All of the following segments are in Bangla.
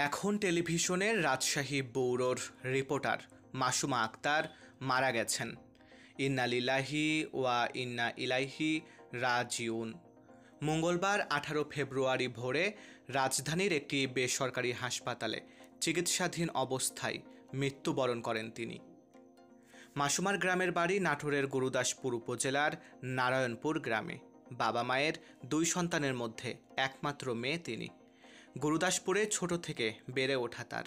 এখন টেলিভিশনের রাজশাহী ব্যুরোর রিপোর্টার মাসুমা আক্তার মারা গেছেন। ইন্না লিল্লাহি ওয়া ইন্না ইলাইহি রাজিউন। মঙ্গলবার 18 ফেব্রুয়ারি ভোরে রাজধানীর একটি বেসরকারি হাসপাতালে চিকিৎসাধীন অবস্থায় মৃত্যুবরণ করেন তিনি। মাসুমার গ্রামের বাড়ি নাটোরের গুরুদাসপুর উপজেলার নারায়ণপুর গ্রামে। বাবা মায়ের 2 সন্তানের মধ্যে একমাত্র মেয়ে তিনি। গুরুদাসপুরে ছোট থেকে বেড়ে ওঠা তার।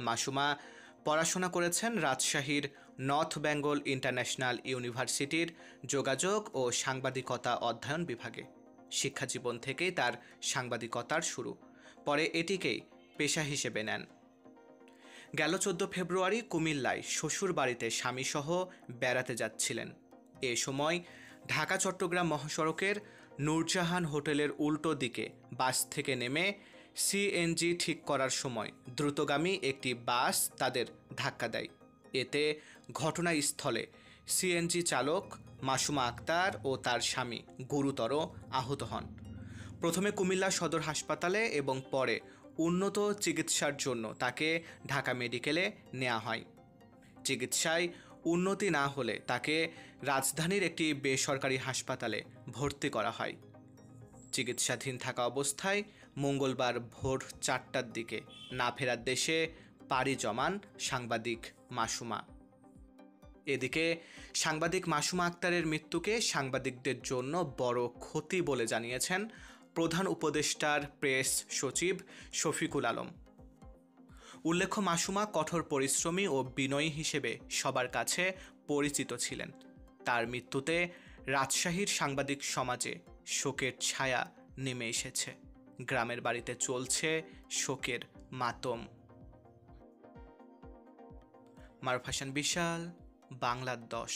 মাসুমা পড়াশোনা করেছেন রাজশাহীর নর্থ বেঙ্গল ইন্টারন্যাশনাল ইউনিভার্সিটির যোগাযোগ ও সাংবাদিকতা অধ্যয়ন বিভাগে। শিক্ষাজীবন থেকেই তার সাংবাদিকতার শুরু, পরে এটিকেই পেশা হিসেবে নেন। গেল 14 ফেব্রুয়ারি কুমিল্লায় শ্বশুর বাড়িতে স্বামীসহ বেড়াতে যাচ্ছিলেন। এ সময় ঢাকা চট্টগ্রাম মহাসড়কের নূরজাহান হোটেলের উল্টো দিকে বাস থেকে নেমে সিএনজি ঠিক করার সময় দ্রুতগামী একটি বাস তাদের ধাক্কা দেয়। এতে ঘটনাস্থলে সিএনজি চালক মাসুমা আক্তার ও তার স্বামী গুরুতর আহত হন। প্রথমে কুমিল্লা সদর হাসপাতালে এবং পরে উন্নত চিকিৎসার জন্য তাকে ঢাকা মেডিকেলে নেওয়া হয়। চিকিৎসায় উন্নতি না হলে তাকে রাজধানীর একটি বেসরকারি হাসপাতালে ভর্তি করা হয়। চিকিৎসাধীন থাকা অবস্থায় মঙ্গলবার ভোর 4টার দিকে না ফেরার দেশে পাড়ি জমান সাংবাদিক মাসুমা। এদিকে সাংবাদিক মাসুমা আক্তারের মৃত্যুকে সাংবাদিকদের জন্য বড় ক্ষতি বলে জানিয়েছেন প্রধান উপদেষ্টার প্রেস সচিব শফিকুল আলম। উল্লেখ্য, মাসুমা কঠোর পরিশ্রমী ও বিনয়ী হিসেবে সবার কাছে পরিচিত ছিলেন। তার মৃত্যুতে রাজশাহীর সাংবাদিক সমাজে শোকের ছায়া নেমে এসেছে। গ্রামের বাড়িতে চলছে শোকের মাতম। মারুফ হাসান বিশাল, বাংলা 10।